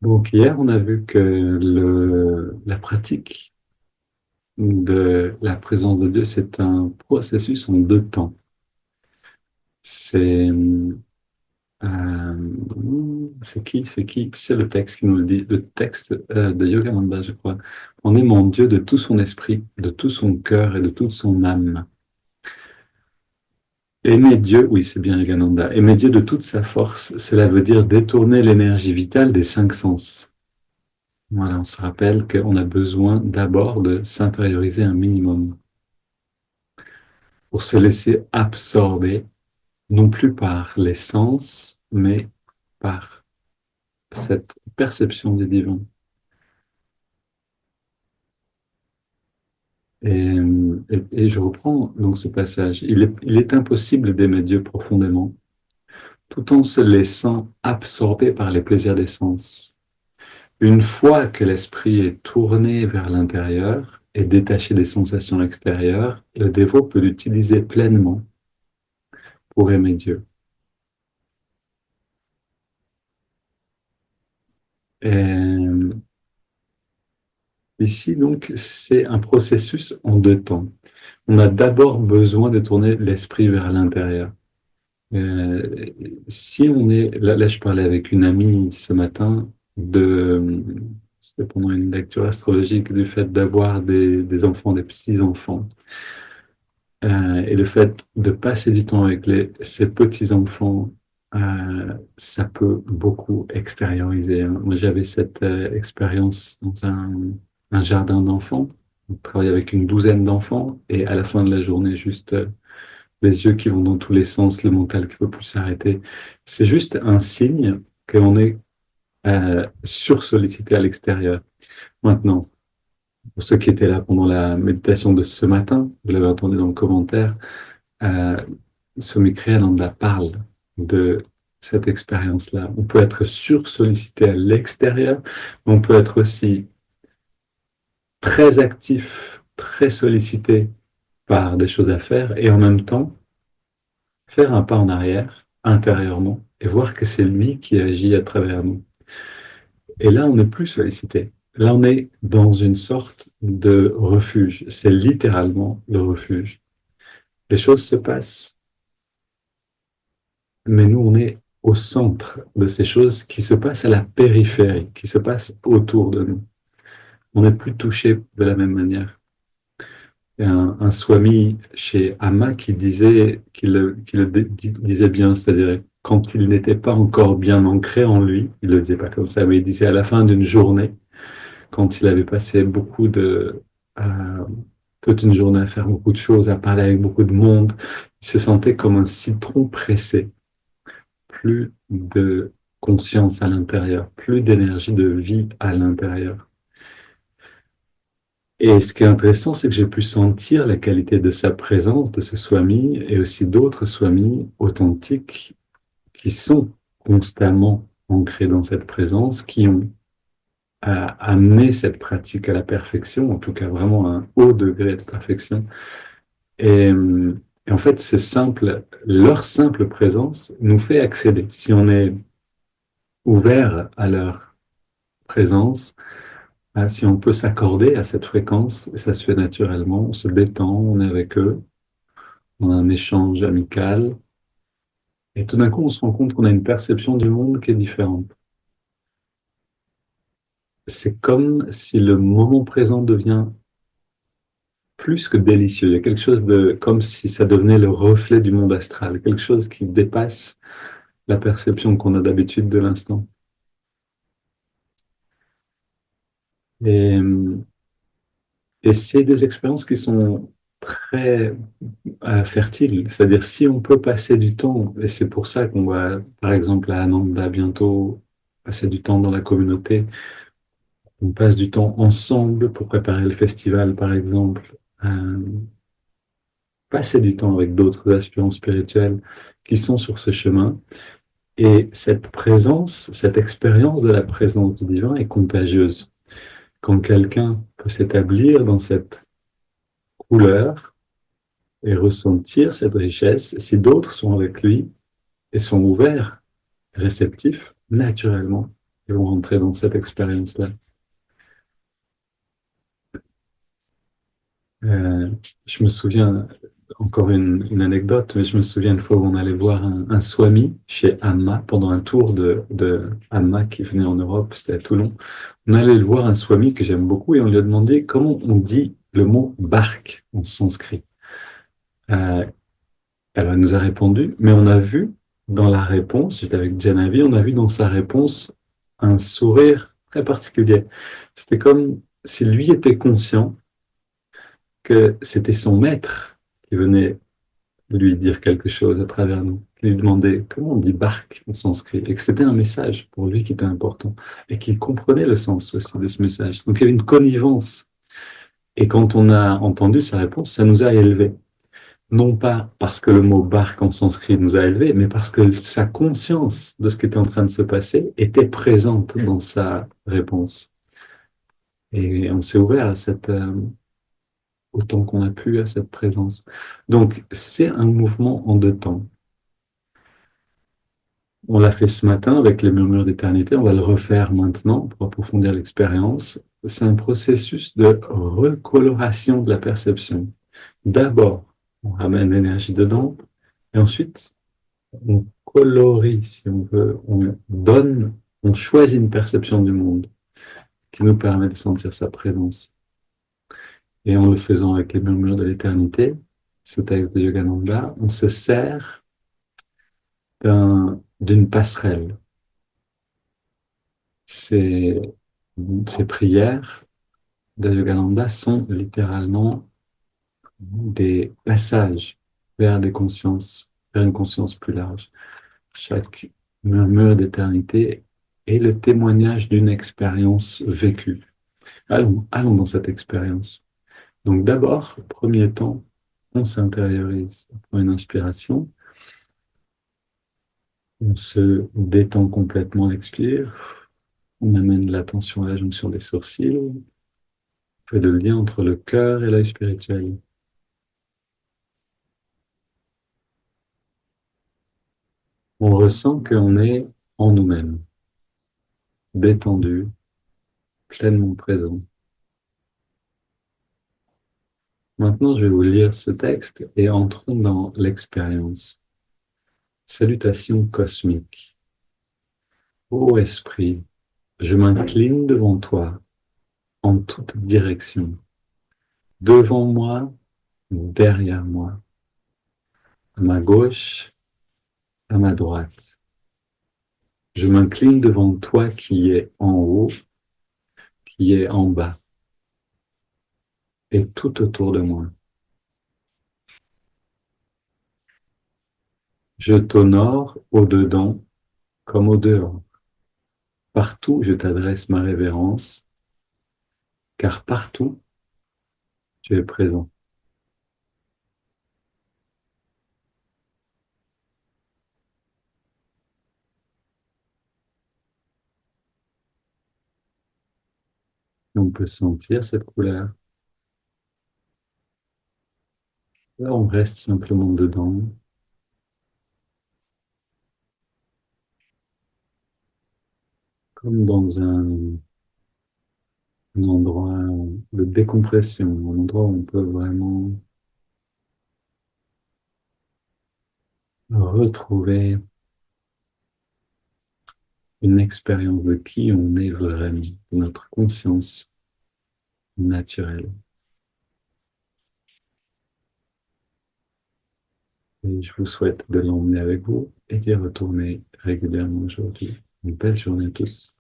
Donc hier, on a vu que la pratique de la présence de Dieu, c'est un processus en deux temps. C'est c'est le texte qui nous le dit, le texte de Yogananda, je crois. On aime mon Dieu de tout son esprit, de tout son cœur et de toute son âme. Aimer Dieu, oui, c'est bien Yogananda. Aimer Dieu de toute sa force, cela veut dire détourner l'énergie vitale des cinq sens. Voilà, on se rappelle qu'on a besoin d'abord de s'intérioriser un minimum pour se laisser absorber, non plus par les sens, mais par cette perception du divin. Et je reprends donc ce passage. Il est impossible d'aimer Dieu profondément, tout en se laissant absorber par les plaisirs des sens. Une fois que l'esprit est tourné vers l'intérieur et détaché des sensations extérieures, le dévot peut l'utiliser pleinement pour aimer Dieu. Et ici, donc, c'est un processus en deux temps. On a d'abord besoin de tourner l'esprit vers l'intérieur. Euh, Si on est, là, je parlais avec une amie ce matin c'était pendant une lecture astrologique, du fait d'avoir des enfants, des petits-enfants. Et le fait de passer du temps avec ces petits-enfants, ça peut beaucoup extérioriser, hein. Moi, j'avais cette expérience dans un jardin d'enfants. On travaille avec une douzaine d'enfants et à la fin de la journée, juste les yeux qui vont dans tous les sens, le mental qui ne peut plus s'arrêter. C'est juste un signe qu'on est sursollicité à l'extérieur. Maintenant, pour ceux qui étaient là pendant la méditation de ce matin, vous l'avez entendu dans le commentaire, euh, Swami Kriyananda parle de cette expérience-là. On peut être sursollicité à l'extérieur, mais on peut être aussi très actif, très sollicité par des choses à faire et en même temps faire un pas en arrière intérieurement et voir que c'est lui qui agit à travers nous. Et là, on n'est plus sollicité. Là, on est dans une sorte de refuge. C'est littéralement le refuge. Les choses se passent, mais nous, on est au centre de ces choses qui se passent à la périphérie, qui se passent autour de nous. On n'est plus touché de la même manière. Il y a un swami chez Amma qui disait, disait bien, c'est-à-dire quand il n'était pas encore bien ancré en lui, il le disait pas comme ça, mais il disait à la fin d'une journée, quand il avait passé euh, toute une journée à faire beaucoup de choses, à parler avec beaucoup de monde, il se sentait comme un citron pressé, plus de conscience à l'intérieur, plus d'énergie de vie à l'intérieur. Et ce qui est intéressant, c'est que j'ai pu sentir la qualité de sa présence, de ce swami, et aussi d'autres swamis authentiques qui sont constamment ancrés dans cette présence, qui ont amené cette pratique à la perfection, en tout cas vraiment à un haut degré de perfection. Et, et en fait, leur simple présence nous fait accéder. Si on est ouvert à leur présence, si on peut s'accorder à cette fréquence, ça se fait naturellement, on se détend, on est avec eux, on a un échange amical, et tout d'un coup, on se rend compte qu'on a une perception du monde qui est différente. C'est comme si le moment présent devient plus que délicieux. Il y a quelque chose de, comme si ça devenait le reflet du monde astral, quelque chose qui dépasse la perception qu'on a d'habitude de l'instant. Et, et c'est des expériences qui sont très fertiles. C'est-à-dire, si on peut passer du temps, et c'est pour ça qu'on va, par exemple, à Ananda bientôt, passer du temps dans la communauté, on passe du temps ensemble pour préparer le festival, par exemple, passer du temps avec d'autres aspirants spirituels qui sont sur ce chemin. Et cette présence, cette expérience de la présence du divin est contagieuse. Quand quelqu'un peut s'établir dans cette couleur et ressentir cette richesse, si d'autres sont avec lui et sont ouverts, réceptifs, naturellement. qui vont rentrer dans cette expérience-là. Euh, je me souviens, encore une anecdote, mais je me souviens une fois où on allait voir un swami chez Amma pendant un tour de Amma qui venait en Europe, c'était à Toulon. On allait le voir un swami que j'aime beaucoup et on lui a demandé comment on dit le mot barque en sanskrit. Euh, Elle nous a répondu, mais on a vu dans la réponse, j'étais avec Janavi, on a vu dans sa réponse un sourire très particulier. C'était comme si lui était conscient que c'était son maître qui venait lui dire quelque chose à travers nous, qui lui demandait comment on dit barque en sanskrit, et que c'était un message pour lui qui était important, et qu'il comprenait le sens aussi de ce message. Donc il y avait une connivence. Et quand on a entendu sa réponse, ça nous a élevés. Non pas parce que le mot barque en sanskrit nous a élevés, mais parce que sa conscience de ce qui était en train de se passer était présente dans sa réponse. Et on s'est ouvert à cette, autant qu'on a pu à cette présence. Donc, c'est un mouvement en deux temps. On l'a fait ce matin avec les murmures d'éternité, on va le refaire maintenant pour approfondir l'expérience. C'est un processus de recoloration de la perception. D'abord, on ramène l'énergie dedans, et ensuite, on colorie, si on veut, on donne, on choisit une perception du monde qui nous permet de sentir sa présence. Et en le faisant avec les murmures de l'éternité, ce texte de Yogananda, on se sert d'une passerelle. Ces, ces prières de Yogananda sont littéralement des passages vers des consciences, vers une conscience plus large. Chaque murmure d'éternité est le témoignage d'une expérience vécue. Allons dans cette expérience. Donc d'abord, premier temps, on s'intériorise. On prend une inspiration, on se détend complètement, on expire, on amène l'attention à la jonction des sourcils, on fait le lien entre le cœur et l'œil spirituel. On ressent qu'on est en nous-mêmes, détendu, pleinement présent. Maintenant, je vais vous lire ce texte et entrons dans l'expérience. Salutations cosmiques. Ô esprit, je m'incline devant toi en toute direction, devant moi, derrière moi, à ma gauche, à ma droite. Je m'incline devant toi qui est en haut, qui est en bas, et tout autour de moi. Je t'honore au-dedans comme au-dehors. Partout, je t'adresse ma révérence, car partout, tu es présent. Et on peut sentir cette couleur. Là, on reste simplement dedans, comme dans un endroit de décompression, un endroit où on peut vraiment retrouver une expérience de qui on est vraiment, de notre conscience naturelle. Et je vous souhaite de l'emmener avec vous et d'y retourner régulièrement aujourd'hui. Une belle journée à tous.